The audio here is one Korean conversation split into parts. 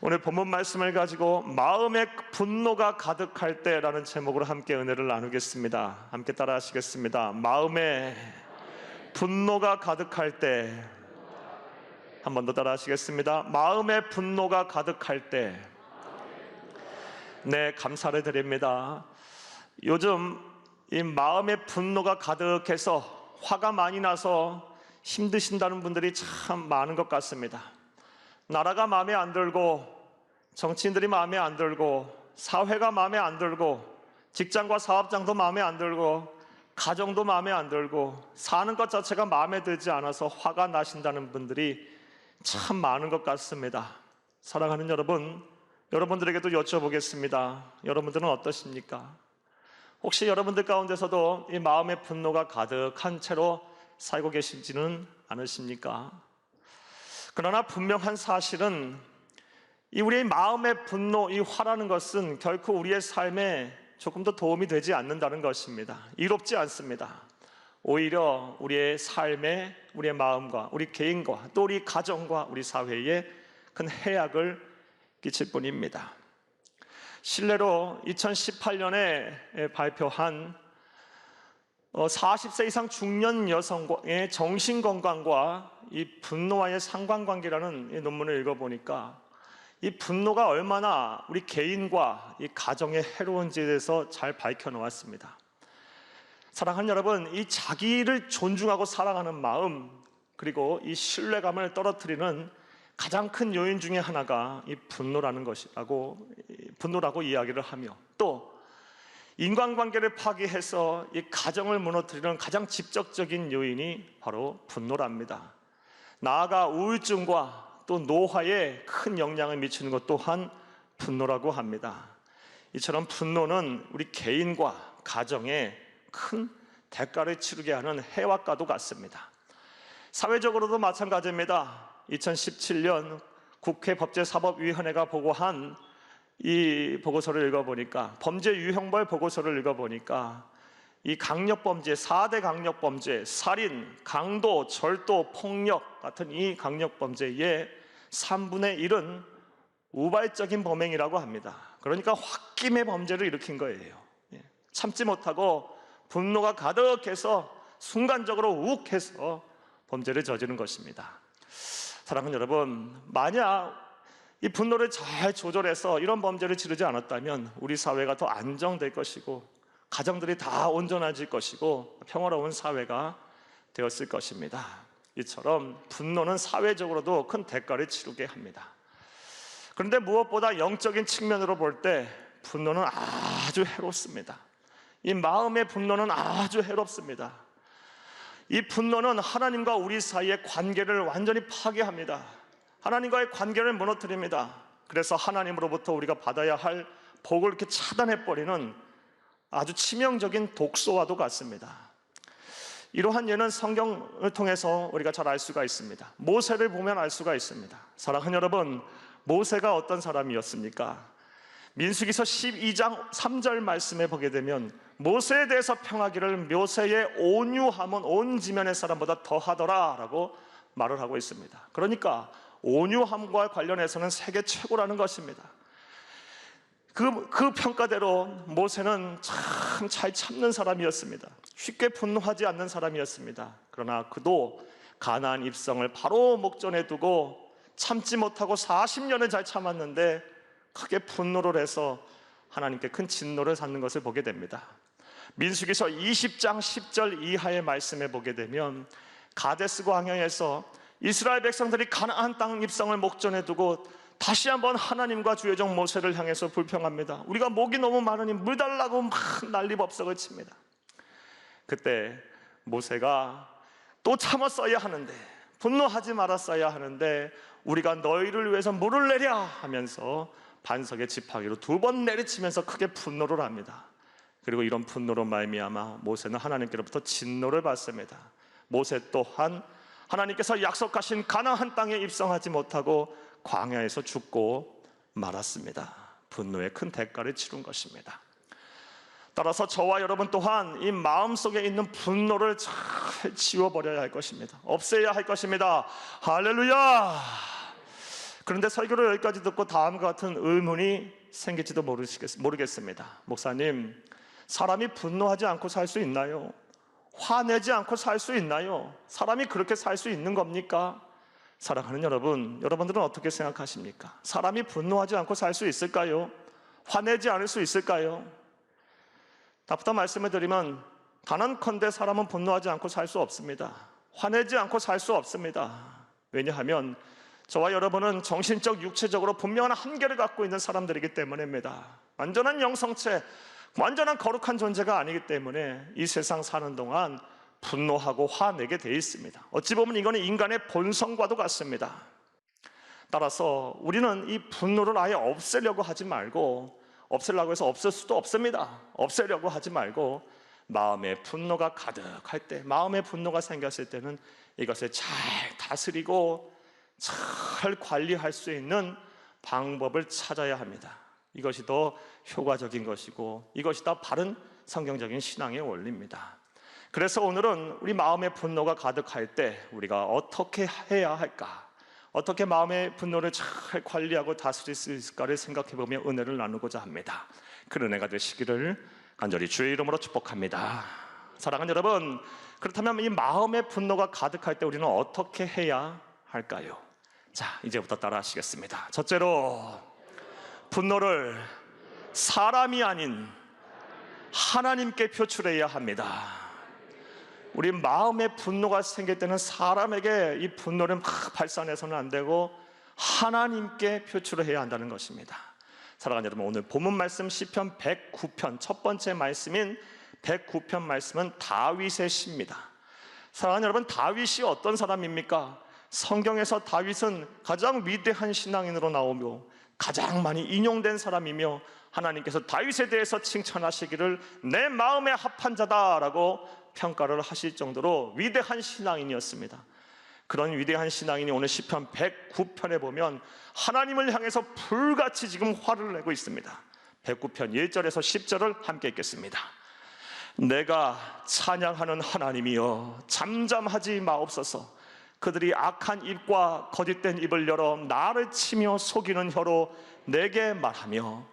오늘 본문 말씀을 가지고 마음의 분노가 가득할 때라는 제목으로 함께 은혜를 나누겠습니다. 함께 따라 하시겠습니다. 마음의 분노가 가득할 때. 한 번 더 따라 하시겠습니다. 마음의 분노가 가득할 때. 네, 감사를 드립니다. 요즘 이 마음의 분노가 가득해서 화가 많이 나서 힘드신다는 분들이 참 많은 것 같습니다. 나라가 마음에 안 들고, 정치인들이 마음에 안 들고, 사회가 마음에 안 들고, 직장과 사업장도 마음에 안 들고, 가정도 마음에 안 들고, 사는 것 자체가 마음에 들지 않아서 화가 나신다는 분들이 참 많은 것 같습니다. 사랑하는 여러분, 여러분들에게도 여쭤보겠습니다. 여러분들은 어떠십니까? 혹시 여러분들 가운데서도 이 마음의 분노가 가득한 채로 살고 계시지는 않으십니까? 그러나 분명한 사실은 이 우리의 마음의 분노, 이 화라는 것은 결코 우리의 삶에 조금 더 도움이 되지 않는다는 것입니다. 이롭지 않습니다. 오히려 우리의 삶에, 우리의 마음과 우리 개인과 또 우리 가정과 우리 사회에 큰 해악을 끼칠 뿐입니다. 실례로 2018년에 발표한 40세 이상 중년 여성의 정신건강과 이 분노와의 상관관계라는 이 논문을 읽어보니까 이 분노가 얼마나 우리 개인과 이 가정에 해로운지에 대해서 잘 밝혀놓았습니다. 사랑하는 여러분, 이 자기를 존중하고 사랑하는 마음, 그리고 이 신뢰감을 떨어뜨리는 가장 큰 요인 중에 하나가 이 분노라는 것이라고, 분노라고 이야기를 하며, 또 인간관계를 파괴해서 이 가정을 무너뜨리는 가장 직접적인 요인이 바로 분노랍니다. 나아가 우울증과 또 노화에 큰 영향을 미치는 것 또한 분노라고 합니다. 이처럼 분노는 우리 개인과 가정에 큰 대가를 치르게 하는 해악과도 같습니다. 사회적으로도 마찬가지입니다. 2017년 국회 법제사법위원회가 보고한 이 보고서를 읽어보니까, 범죄 유형별 보고서를 읽어보니까 이 강력범죄, 4대 강력범죄, 살인, 강도, 절도, 폭력 같은 이 강력범죄의 3분의 1은 우발적인 범행이라고 합니다. 그러니까 홧김에 범죄를 일으킨 거예요. 참지 못하고 분노가 가득해서 순간적으로 욱해서 범죄를 저지른 것입니다. 사랑하는 여러분, 만약 이 분노를 잘 조절해서 이런 범죄를 지르지 않았다면 우리 사회가 더 안정될 것이고, 가정들이 다 온전해질 것이고, 평화로운 사회가 되었을 것입니다. 이처럼 분노는 사회적으로도 큰 대가를 치르게 합니다. 그런데 무엇보다 영적인 측면으로 볼 때 분노는 아주 해롭습니다. 이 마음의 분노는 아주 해롭습니다. 이 분노는 하나님과 우리 사이의 관계를 완전히 파괴합니다. 하나님과의 관계를 무너뜨립니다. 그래서 하나님으로부터 우리가 받아야 할 복을 이렇게 차단해버리는 아주 치명적인 독소와도 같습니다. 이러한 예는 성경을 통해서 우리가 잘 알 수가 있습니다. 모세를 보면 알 수가 있습니다. 사랑하는 여러분, 모세가 어떤 사람이었습니까? 민수기서 12장 3절 말씀에 보게 되면 모세에 대해서 평하기를 모세의 온유함은 온 지면의 사람보다 더하더라 라고 말을 하고 있습니다. 그러니까 온유함과 관련해서는 세계 최고라는 것입니다. 그 평가대로 모세는 참 잘 참는 사람이었습니다. 쉽게 분노하지 않는 사람이었습니다. 그러나 그도 가나안 입성을 바로 목전에 두고 참지 못하고 40년을 잘 참았는데 크게 분노를 해서 하나님께 큰 진노를 샀는 것을 보게 됩니다. 민수기서 20장 10절 이하의 말씀에 보게 되면 가데스 광야에서 이스라엘 백성들이 가나안 땅 입성을 목전에 두고 다시 한번 하나님과 주의 종 모세를 향해서 불평합니다. 우리가 목이 너무 많으니 물 달라고 막 난리법석을 칩니다. 그때 모세가 또 참았어야 하는데, 분노하지 말았어야 하는데 우리가 너희를 위해서 물을 내랴 하면서 반석의 지팡이로 2번 내리치면서 크게 분노를 합니다. 그리고 이런 분노로 말미암아 모세는 하나님께로부터 진노를 받습니다. 모세 또한 하나님께서 약속하신 가나안 땅에 입성하지 못하고 광야에서 죽고 말았습니다. 분노의 큰 대가를 치른 것입니다. 따라서 저와 여러분 또한 이 마음속에 있는 분노를 잘 지워버려야 할 것입니다. 없애야 할 것입니다. 할렐루야! 그런데 설교를 여기까지 듣고 다음과 같은 의문이 생길지도 모르겠습니다. 목사님, 사람이 분노하지 않고 살 수 있나요? 화내지 않고 살 수 있나요? 사람이 그렇게 살 수 있는 겁니까? 사랑하는 여러분, 여러분들은 어떻게 생각하십니까? 사람이 분노하지 않고 살 수 있을까요? 화내지 않을 수 있을까요? 답답한 말씀을 드리면 단언컨대 사람은 분노하지 않고 살 수 없습니다. 화내지 않고 살 수 없습니다. 왜냐하면 저와 여러분은 정신적, 육체적으로 분명한 한계를 갖고 있는 사람들이기 때문입니다. 완전한 영성체, 완전한 거룩한 존재가 아니기 때문에 이 세상 사는 동안 분노하고 화내게 돼 있습니다. 어찌 보면 이거는 인간의 본성과도 같습니다. 따라서 우리는 이 분노를 아예 없애려고 하지 말고, 없애려고 해서 없앨 수도 없습니다. 없애려고 하지 말고 마음에 분노가 가득할 때, 마음에 분노가 생겼을 때는 이것을 잘 다스리고 잘 관리할 수 있는 방법을 찾아야 합니다. 이것이 더 효과적인 것이고 이것이 더 바른 성경적인 신앙의 원리입니다. 그래서 오늘은 우리 마음에 분노가 가득할 때 우리가 어떻게 해야 할까? 어떻게 마음의 분노를 잘 관리하고 다스릴 수 있을까를 생각해보며 은혜를 나누고자 합니다. 그 은혜가 되시기를 간절히 주의 이름으로 축복합니다. 사랑하는 여러분, 그렇다면 이 마음의 분노가 가득할 때 우리는 어떻게 해야 할까요? 자, 이제부터 따라 하시겠습니다. 첫째로, 분노를 사람이 아닌 하나님께 표출해야 합니다. 우리 마음에 분노가 생길 때는 사람에게 이 분노를 막 발산해서는 안 되고 하나님께 표출을 해야 한다는 것입니다. 사랑하는 여러분, 오늘 본문 말씀 시편 109편 첫 번째 말씀인 109편 말씀은 다윗의 시입니다. 사랑하는 여러분, 다윗이 어떤 사람입니까? 성경에서 다윗은 가장 위대한 신앙인으로 나오며 가장 많이 인용된 사람이며 하나님께서 다윗에 대해서 칭찬하시기를 내 마음에 합한 자다라고 평가를 하실 정도로 위대한 신앙인이었습니다. 그런 위대한 신앙인이 오늘 시편 109편에 보면 하나님을 향해서 불같이 지금 화를 내고 있습니다. 109편 1절에서 10절을 함께 읽겠습니다. 내가 찬양하는 하나님이여 잠잠하지 마옵소서. 그들이 악한 입과 거짓된 입을 열어 나를 치며 속이는 혀로 내게 말하며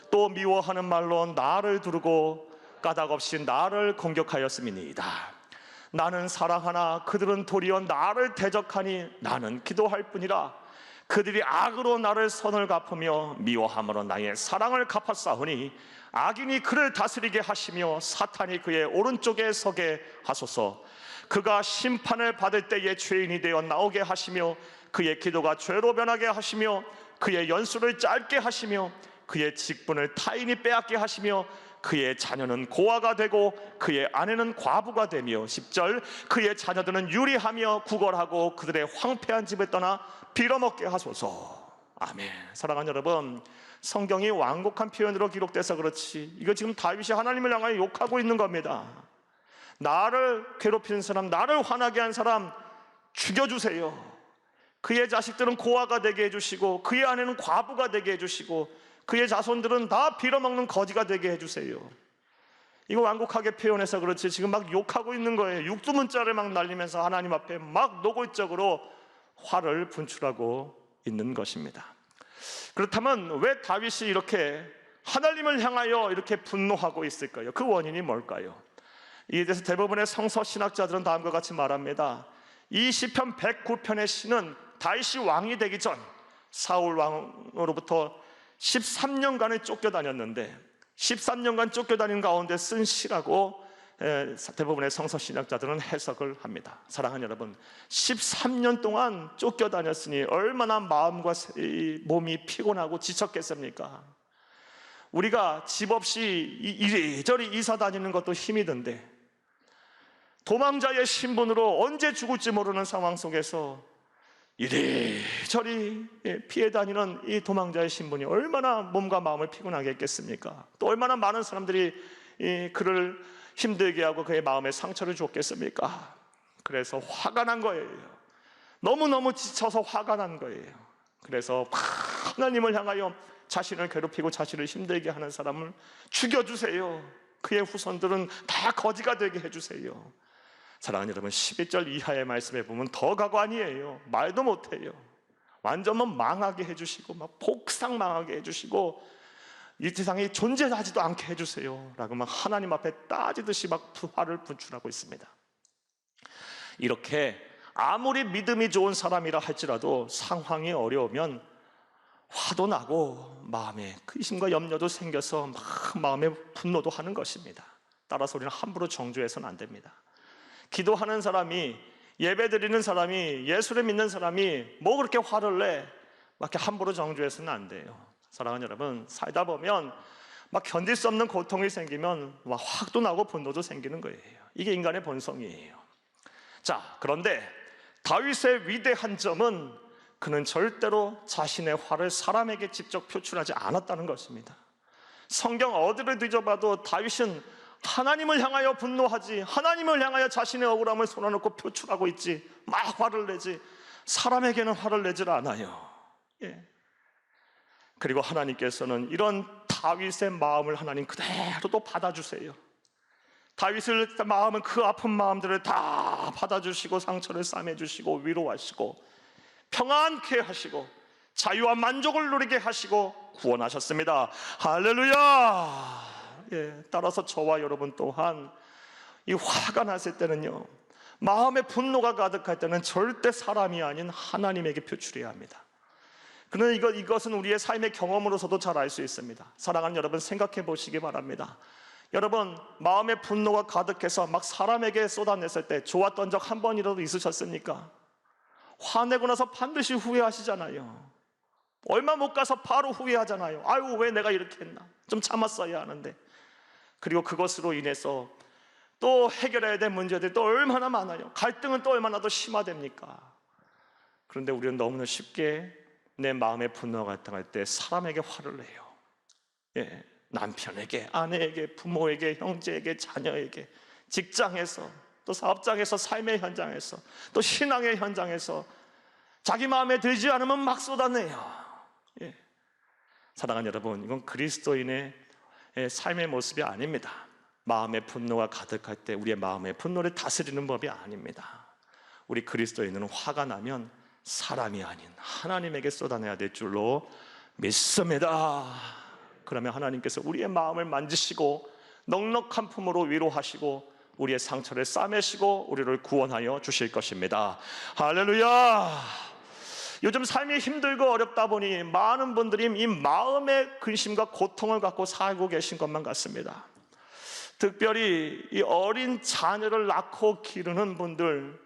또 미워하는 말로 나를 두르고 까닭없이 나를 공격하였음이니이다. 나는 사랑하나 그들은 도리어 나를 대적하니 나는 기도할 뿐이라. 그들이 악으로 나를 선을 갚으며 미워함으로 나의 사랑을 갚았사오니 악인이 그를 다스리게 하시며 사탄이 그의 오른쪽에 서게 하소서. 그가 심판을 받을 때에 죄인이 되어 나오게 하시며 그의 기도가 죄로 변하게 하시며 그의 연수를 짧게 하시며 그의 직분을 타인이 빼앗게 하시며 그의 자녀는 고아가 되고 그의 아내는 과부가 되며 10절 그의 자녀들은 유리하며 구걸하고 그들의 황폐한 집을 떠나 빌어먹게 하소서. 아멘. 사랑하는 여러분, 성경이 완곡한 표현으로 기록돼서 그렇지 이거 지금 다윗이 하나님을 향하여 욕하고 있는 겁니다. 나를 괴롭히는 사람, 나를 화나게 한 사람 죽여주세요. 그의 자식들은 고아가 되게 해주시고 그의 아내는 과부가 되게 해주시고 그의 자손들은 다 빌어먹는 거지가 되게 해주세요. 이거 완곡하게 표현해서 그렇지 지금 막 욕하고 있는 거예요. 육두문자를 막 날리면서 하나님 앞에 막 노골적으로 화를 분출하고 있는 것입니다. 그렇다면 왜 다윗이 이렇게 하나님을 향하여 이렇게 분노하고 있을까요? 그 원인이 뭘까요? 이에 대해서 대부분의 성서 신학자들은 다음과 같이 말합니다. 이 시편 109편의 시는 다윗이 왕이 되기 전 사울 왕으로부터 13년간을 쫓겨다녔는데 13년간 쫓겨다닌 가운데 쓴 시라고 대부분의 성서 신학자들은 해석을 합니다. 사랑하는 여러분, 13년 동안 쫓겨다녔으니 얼마나 마음과 몸이 피곤하고 지쳤겠습니까? 우리가 집 없이 이리저리 이사 다니는 것도 힘이 든데 도망자의 신분으로 언제 죽을지 모르는 상황 속에서 이리저리 피해 다니는 이 도망자의 신분이 얼마나 몸과 마음을 피곤하게 했겠습니까? 또 얼마나 많은 사람들이 그를 힘들게 하고 그의 마음에 상처를 줬겠습니까? 그래서 화가 난 거예요. 너무너무 지쳐서 화가 난 거예요. 그래서 하나님을 향하여 자신을 괴롭히고 자신을 힘들게 하는 사람을 죽여주세요. 그의 후손들은 다 거지가 되게 해주세요. 사랑하는 여러분, 11절 이하의 말씀에 보면 더 가관이에요. 말도 못해요. 완전 망하게 해주시고 막 폭삭 망하게 해주시고 이 세상에 존재하지도 않게 해주세요 라고 막 하나님 앞에 따지듯이 막 화를 분출하고 있습니다. 이렇게 아무리 믿음이 좋은 사람이라 할지라도 상황이 어려우면 화도 나고 마음에 근심과 염려도 생겨서 막 마음에 분노도 하는 것입니다. 따라서 우리는 함부로 정죄해서는 안 됩니다. 기도하는 사람이, 예배드리는 사람이, 예수를 믿는 사람이 뭐 그렇게 화를 내? 막 이렇게 함부로 정죄해서는 안 돼요. 사랑하는 여러분, 살다 보면 막 견딜 수 없는 고통이 생기면 막 화도 나고 분노도 생기는 거예요. 이게 인간의 본성이에요. 자, 그런데 다윗의 위대한 점은 그는 절대로 자신의 화를 사람에게 직접 표출하지 않았다는 것입니다. 성경 어디를 뒤져봐도 다윗은 하나님을 향하여 분노하지, 하나님을 향하여 자신의 억울함을 쏟아놓고 표출하고 있지, 막 화를 내지, 사람에게는 화를 내질 않아요. 예. 그리고 하나님께서는 이런 다윗의 마음을 하나님 그대로 또 받아주세요. 다윗의 마음은 그 아픈 마음들을 다 받아주시고 상처를 싸매주시고 위로하시고 평안케 하시고 자유와 만족을 누리게 하시고 구원하셨습니다. 할렐루야. 예, 따라서 저와 여러분 또한 이 화가 났을 때는요, 마음에 분노가 가득할 때는 절대 사람이 아닌 하나님에게 표출해야 합니다. 그러나 이것은 우리의 삶의 경험으로서도 잘 알 수 있습니다. 사랑하는 여러분, 생각해 보시기 바랍니다. 여러분, 마음에 분노가 가득해서 막 사람에게 쏟아냈을 때 좋았던 적 한 번이라도 있으셨습니까? 화내고 나서 반드시 후회하시잖아요. 얼마 못 가서 바로 후회하잖아요. 아유, 왜 내가 이렇게 했나? 좀 참았어야 하는데. 그리고 그것으로 인해서 또 해결해야 될 문제들이 또 얼마나 많아요. 갈등은 또 얼마나 더 심화됩니까? 그런데 우리는 너무나 쉽게 내 마음에 분노가 나타날 때 사람에게 화를 내요. 예, 남편에게, 아내에게, 부모에게, 형제에게, 자녀에게, 직장에서, 또 사업장에서, 삶의 현장에서, 또 신앙의 현장에서 자기 마음에 들지 않으면 막 쏟아내요. 예. 사랑하는 여러분, 이건 그리스도인의 삶의 모습이 아닙니다. 마음의 분노가 가득할 때 우리의 마음의 분노를 다스리는 법이 아닙니다. 우리 그리스도인은 화가 나면 사람이 아닌 하나님에게 쏟아내야 될 줄로 믿습니다. 그러면 하나님께서 우리의 마음을 만지시고 넉넉한 품으로 위로하시고 우리의 상처를 싸매시고 우리를 구원하여 주실 것입니다. 할렐루야. 요즘 삶이 힘들고 어렵다 보니 많은 분들이 이 마음의 근심과 고통을 갖고 살고 계신 것만 같습니다. 특별히 이 어린 자녀를 낳고 기르는 분들,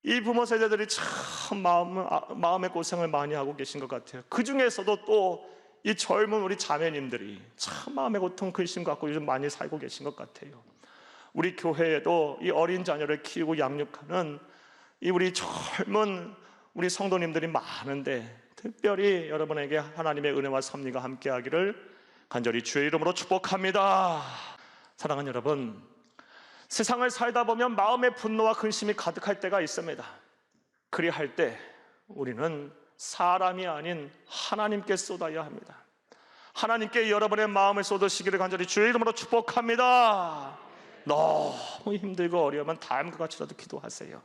이 부모 세대들이 참 마음의 고생을 많이 하고 계신 것 같아요. 그 중에서도 또 이 젊은 우리 자매님들이 참 마음의 고통, 근심 갖고 요즘 많이 살고 계신 것 같아요. 우리 교회에도 이 어린 자녀를 키우고 양육하는 이 우리 젊은 우리 성도님들이 많은데, 특별히 여러분에게 하나님의 은혜와 섭리가 함께하기를 간절히 주의 이름으로 축복합니다. 사랑하는 여러분, 세상을 살다 보면 마음의 분노와 근심이 가득할 때가 있습니다. 그리할 때 우리는 사람이 아닌 하나님께 쏟아야 합니다. 하나님께 여러분의 마음을 쏟으시기를 간절히 주의 이름으로 축복합니다. 너무 힘들고 어려우면 다음과 같이라도 기도하세요.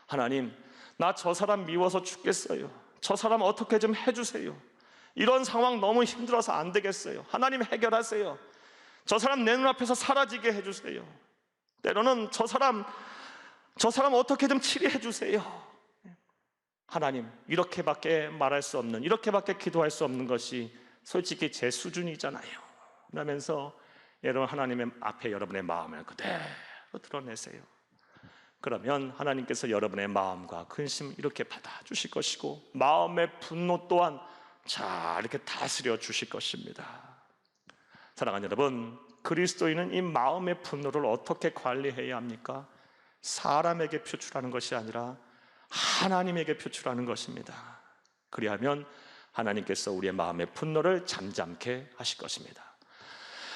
하나님, 나 저 사람 미워서 죽겠어요. 저 사람 어떻게 좀 해주세요. 이런 상황 너무 힘들어서 안 되겠어요. 하나님 해결하세요. 저 사람 내 눈앞에서 사라지게 해주세요. 때로는 저 사람 어떻게 좀 치료해 주세요. 하나님, 이렇게밖에 말할 수 없는, 이렇게밖에 기도할 수 없는 것이 솔직히 제 수준이잖아요. 그러면서 여러분 하나님의 앞에 여러분의 마음을 그대로 드러내세요. 그러면 하나님께서 여러분의 마음과 근심 이렇게 받아주실 것이고 마음의 분노 또한 잘 이렇게 다스려 주실 것입니다. 사랑하는 여러분, 그리스도인은 이 마음의 분노를 어떻게 관리해야 합니까? 사람에게 표출하는 것이 아니라 하나님에게 표출하는 것입니다. 그리하면 하나님께서 우리의 마음의 분노를 잠잠케 하실 것입니다.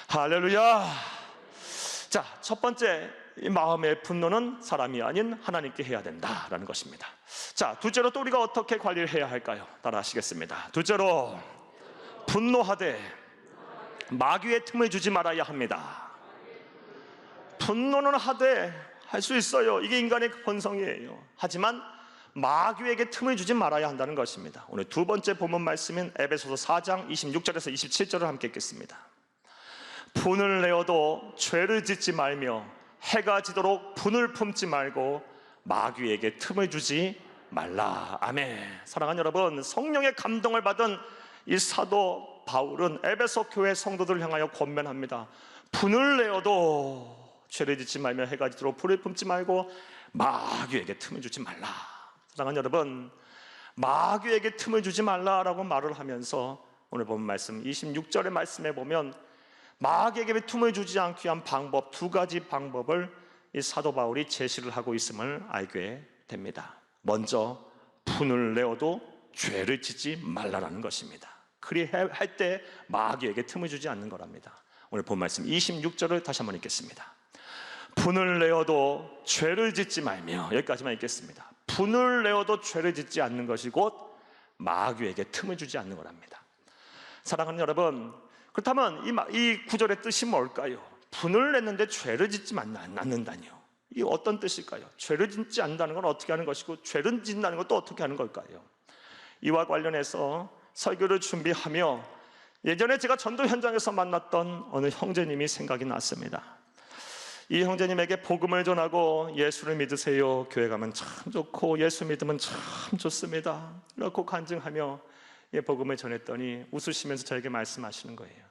할렐루야. 자, 첫 번째, 이 마음의 분노는 사람이 아닌 하나님께 해야 된다라는 것입니다. 자, 둘째로 또 우리가 어떻게 관리를 해야 할까요? 따라 하시겠습니다. 둘째로, 분노하되 마귀의 틈을 주지 말아야 합니다. 분노는 하되 할 수 있어요. 이게 인간의 본성이에요. 하지만 마귀에게 틈을 주지 말아야 한다는 것입니다. 오늘 두 번째 본문 말씀인 에베소서 4장 26절에서 27절을 함께 읽겠습니다. 분을 내어도 죄를 짓지 말며 해가 지도록 분을 품지 말고 마귀에게 틈을 주지 말라. 아멘. 사랑하는 여러분, 성령의 감동을 받은 이 사도 바울은 에베소 교회 성도들을 향하여 권면합니다. 분을 내어도 죄를 짓지 말며 해가 지도록 분을 품지 말고 마귀에게 틈을 주지 말라. 사랑하는 여러분, 마귀에게 틈을 주지 말라라고 말을 하면서 오늘 본 말씀 26절의 말씀에 보면 마귀에게 틈을 주지 않기 위한 방법, 두 가지 방법을 이 사도 바울이 제시를 하고 있음을 알게 됩니다. 먼저 분을 내어도 죄를 짓지 말라라는 것입니다. 그리할 때 마귀에게 틈을 주지 않는 거랍니다. 오늘 본 말씀 26절을 다시 한번 읽겠습니다. 분을 내어도 죄를 짓지 말며, 여기까지만 읽겠습니다. 분을 내어도 죄를 짓지 않는 것이 곧 마귀에게 틈을 주지 않는 거랍니다. 사랑하는 여러분, 그렇다면 이 구절의 뜻이 뭘까요? 분을 냈는데 죄를 짓지 않는다니요. 이게 어떤 뜻일까요? 죄를 짓지 않는다는 건 어떻게 하는 것이고 죄를 짓는다는 건 또 어떻게 하는 걸까요? 이와 관련해서 설교를 준비하며 예전에 제가 전도 현장에서 만났던 어느 형제님이 생각이 났습니다. 이 형제님에게 복음을 전하고 예수를 믿으세요, 교회 가면 참 좋고 예수 믿으면 참 좋습니다, 이렇게 간증하며 복음을 전했더니 웃으시면서 저에게 말씀하시는 거예요.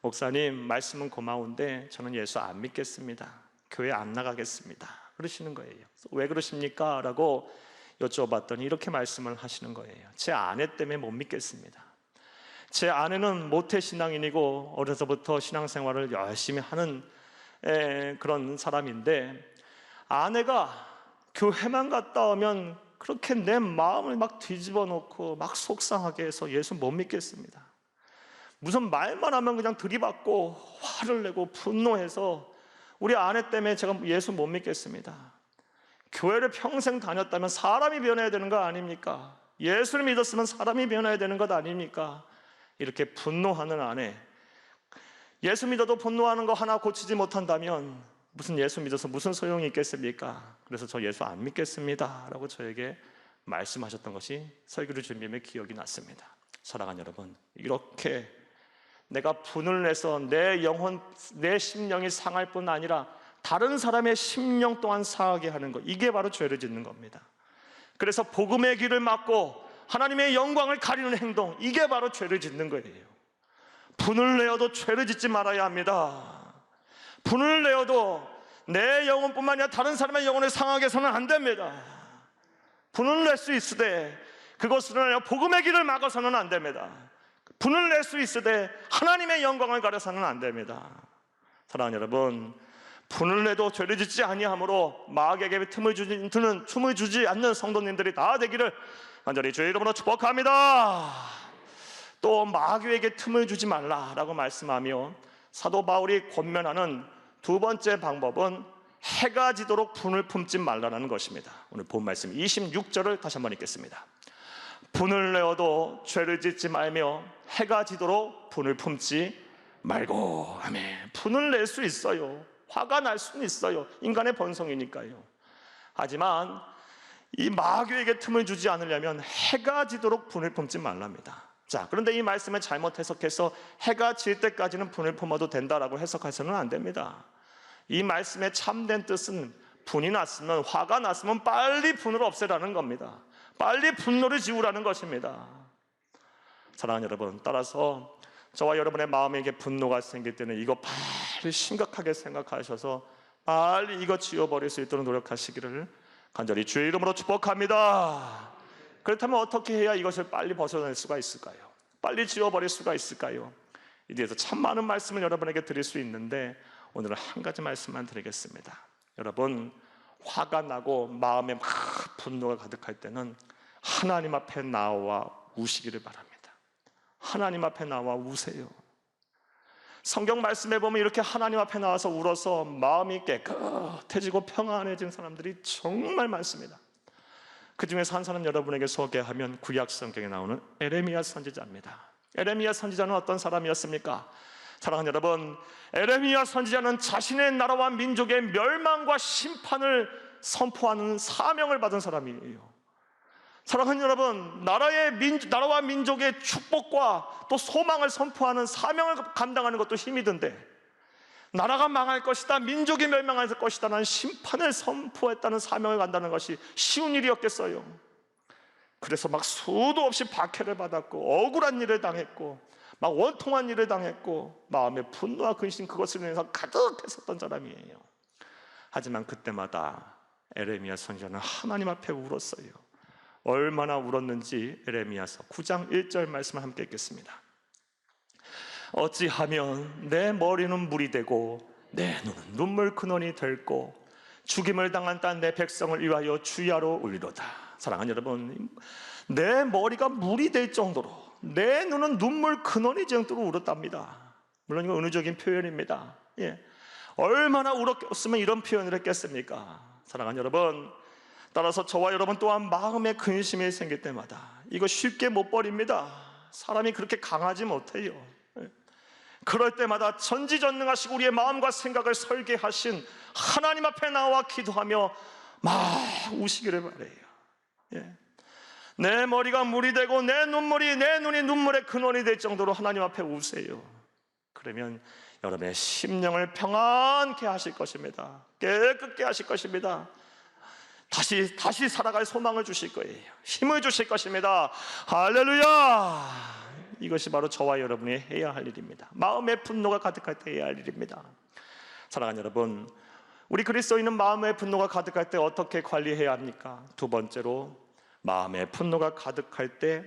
목사님, 말씀은 고마운데 저는 예수 안 믿겠습니다, 교회 안 나가겠습니다, 그러시는 거예요. 왜 그러십니까? 라고 여쭤봤더니 이렇게 말씀을 하시는 거예요. 제 아내 때문에 못 믿겠습니다. 제 아내는 모태신앙인이고 어려서부터 신앙생활을 열심히 하는 그런 사람인데 아내가 교회만 갔다 오면 그렇게 내 마음을 막 뒤집어 놓고 막 속상하게 해서 예수 못 믿겠습니다. 무슨 말만 하면 그냥 들이받고 화를 내고 분노해서 우리 아내 때문에 제가 예수 못 믿겠습니다. 교회를 평생 다녔다면 사람이 변해야 되는 거 아닙니까? 예수를 믿었으면 사람이 변해야 되는 것 아닙니까? 이렇게 분노하는 아내, 예수 믿어도 분노하는 거 하나 고치지 못한다면 무슨 예수 믿어서 무슨 소용이 있겠습니까? 그래서 저 예수 안 믿겠습니다 라고 저에게 말씀하셨던 것이 설교를 준비하며 기억이 났습니다. 사랑하는 여러분, 이렇게 내가 분을 내서 내 영혼, 내 심령이 상할 뿐 아니라 다른 사람의 심령 또한 상하게 하는 것, 이게 바로 죄를 짓는 겁니다. 그래서 복음의 길을 막고 하나님의 영광을 가리는 행동, 이게 바로 죄를 짓는 거예요. 분을 내어도 죄를 짓지 말아야 합니다. 분을 내어도 내 영혼뿐만 아니라 다른 사람의 영혼을 상하게 해서는 안 됩니다. 분을 낼 수 있으되 그것으로 복음의 길을 막아서는 안 됩니다. 분을 낼 수 있으되 하나님의 영광을 가려서는 안 됩니다. 사랑하는 여러분, 분을 내도 죄를 짓지 아니하므로 마귀에게 틈을 주지 않는 성도님들이 다 되기를 간절히 주의 이름으로 축복합니다. 또 마귀에게 틈을 주지 말라라고 말씀하며 사도 바울이 권면하는 두 번째 방법은 해가 지도록 분을 품지 말라는 것입니다. 오늘 본 말씀 26절을 다시 한번 읽겠습니다. 분을 내어도 죄를 짓지 말며 해가 지도록 분을 품지 말고. 아멘. 분을 낼 수 있어요. 화가 날 수는 있어요. 인간의 본성이니까요. 하지만 이 마귀에게 틈을 주지 않으려면 해가 지도록 분을 품지 말랍니다. 자, 그런데 이 말씀을 잘못 해석해서 해가 질 때까지는 분을 품어도 된다라고 해석해서는 안 됩니다. 이 말씀의 참된 뜻은 분이 났으면, 화가 났으면 빨리 분을 없애라는 겁니다. 빨리 분노를 지우라는 것입니다. 사랑하는 여러분, 따라서 저와 여러분의 마음에 분노가 생길 때는 이거 빨리 심각하게 생각하셔서 빨리 이거 지워버릴 수 있도록 노력하시기를 간절히 주의 이름으로 축복합니다. 그렇다면 어떻게 해야 이것을 빨리 벗어낼 수가 있을까요? 빨리 지워버릴 수가 있을까요? 이 대해서 참 많은 말씀을 여러분에게 드릴 수 있는데 오늘은 한 가지 말씀만 드리겠습니다. 여러분, 화가 나고 마음에 막 분노가 가득할 때는 하나님 앞에 나와 우시기를 바랍니다. 하나님 앞에 나와 우세요. 성경 말씀에 보면 이렇게 하나님 앞에 나와서 울어서 마음이 깨끗해지고 평안해진 사람들이 정말 많습니다. 그 중에서 한 사람 여러분에게 소개하면 구약 성경에 나오는 에레미야 선지자입니다. 에레미야 선지자는 어떤 사람이었습니까? 사랑하는 여러분, 에레미야 선지자는 자신의 나라와 민족의 멸망과 심판을 선포하는 사명을 받은 사람이에요. 사랑하는 여러분, 나라와 민족의 축복과 또 소망을 선포하는 사명을 감당하는 것도 힘이 든데, 나라가 망할 것이다, 민족이 멸망할 것이다 라는 심판을 선포했다는 사명을 간다는 것이 쉬운 일이었겠어요. 그래서 막 수도 없이 박해를 받았고 억울한 일을 당했고 막 원통한 일을 당했고 마음에 분노와 근심, 그것을 인해서 가득했었던 사람이에요. 하지만 그때마다 에레미야 선지자는 하나님 앞에 울었어요. 얼마나 울었는지 에레미야서 9장 1절 말씀을 함께 읽겠습니다. 어찌하면 내 머리는 물이 되고 내 눈은 눈물 근원이 될고 죽임을 당한 딴 내 백성을 위하여 주야로 울리로다. 사랑하는 여러분, 내 머리가 물이 될 정도로, 내 눈은 눈물 근원이 될 정도로 울었답니다. 물론 이건 은유적인 표현입니다. 얼마나 울었으면 이런 표현을 했겠습니까? 사랑하는 여러분, 따라서 저와 여러분 또한 마음에 근심이 생길 때마다 이거 쉽게 못 버립니다. 사람이 그렇게 강하지 못해요. 그럴 때마다 전지전능하시고 우리의 마음과 생각을 설계하신 하나님 앞에 나와 기도하며 막 우시기를 바래요. 내 머리가 물이 되고 내 눈이 눈물의 근원이 될 정도로 하나님 앞에 우세요. 그러면 여러분의 심령을 평안케 하실 것입니다. 깨끗게 하실 것입니다. 다시 살아갈 소망을 주실 거예요. 힘을 주실 것입니다. 할렐루야! 이것이 바로 저와 여러분이 해야 할 일입니다. 마음의 분노가 가득할 때 해야 할 일입니다. 사랑하는 여러분, 우리 그리스도인은 마음의 분노가 가득할 때 어떻게 관리해야 합니까? 두 번째로, 마음의 분노가 가득할 때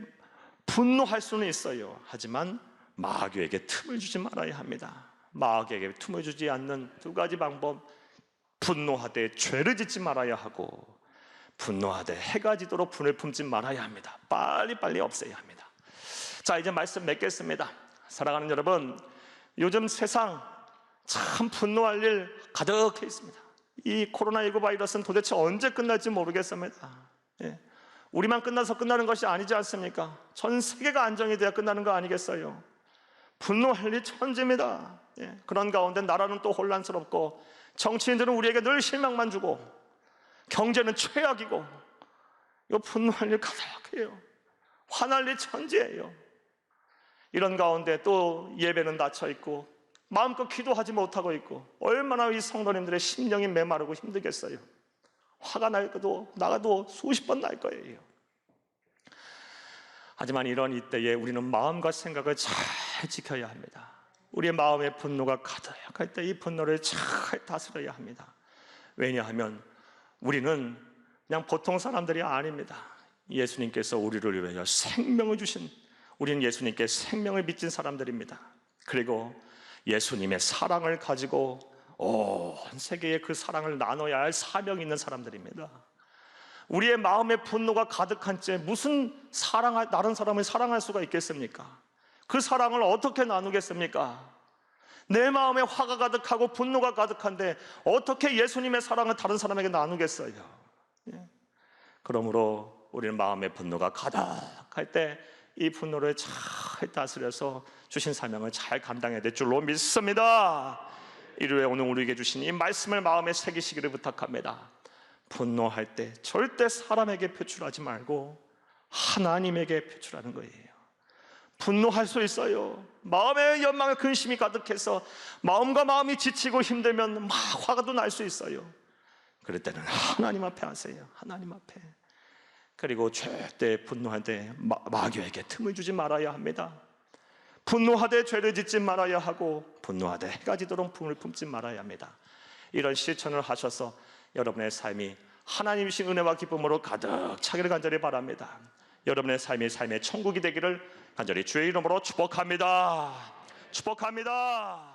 분노할 수는 있어요. 하지만 마귀에게 틈을 주지 말아야 합니다. 마귀에게 틈을 주지 않는 두 가지 방법, 분노하되 죄를 짓지 말아야 하고 분노하되 해가 지도록 분을 품지 말아야 합니다. 빨리빨리 없애야 합니다. 자, 이제 말씀 맺겠습니다. 사랑하는 여러분, 요즘 세상 참 분노할 일 가득해 있습니다. 이 코로나19 바이러스는 도대체 언제 끝날지 모르겠습니다. 우리만 끝나서 끝나는 것이 아니지 않습니까? 전 세계가 안정이 돼야 끝나는 거 아니겠어요? 분노할 일 천지입니다. 그런 가운데 나라는 또 혼란스럽고 정치인들은 우리에게 늘 실망만 주고 경제는 최악이고 이거 분노할 일 가득해요. 화날 일 천지예요. 이런 가운데 또 예배는 닫혀 있고 마음껏 기도하지 못하고 있고 얼마나 이 성도님들의 심령이 메마르고 힘들겠어요. 화가 나가도 수십 번 날 거예요. 하지만 이런 이때에 우리는 마음과 생각을 잘 지켜야 합니다. 우리의 마음의 분노가 가득할 때 이 분노를 잘 다스려야 합니다. 왜냐하면 우리는 그냥 보통 사람들이 아닙니다. 예수님께서 우리를 위하여 생명을 주신, 우리는 예수님께 생명을 빚진 사람들입니다. 그리고 예수님의 사랑을 가지고 온 세계에 그 사랑을 나눠야 할 사명이 있는 사람들입니다. 우리의 마음에 분노가 가득한 채 무슨 다른 사람을 사랑할 수가 있겠습니까? 그 사랑을 어떻게 나누겠습니까? 내 마음에 화가 가득하고 분노가 가득한데 어떻게 예수님의 사랑을 다른 사람에게 나누겠어요? 그러므로 우리는 마음의 분노가 가득할 때 이 분노를 잘 다스려서 주신 사명을 잘 감당해야 될 줄로 믿습니다. 일요일에 오늘 우리에게 주신 이 말씀을 마음에 새기시기를 부탁합니다. 분노할 때 절대 사람에게 표출하지 말고 하나님에게 표출하는 거예요. 분노할 수 있어요. 마음에 연망의 근심이 가득해서 마음과 마음이 지치고 힘들면 막 화가 또 날 수 있어요. 그럴 때는 하나님 앞에 하세요. 하나님 앞에. 그리고 절대 분노할 때 마귀에게 틈을 주지 말아야 합니다. 분노하되 죄를 짓지 말아야 하고 분노하되 해가 지도록 품을 품지 말아야 합니다. 이런 실천을 하셔서 여러분의 삶이 하나님이신 은혜와 기쁨으로 가득 차기를 간절히 바랍니다. 여러분의 삶의 천국이 되기를 간절히 주의 이름으로 축복합니다. 축복합니다.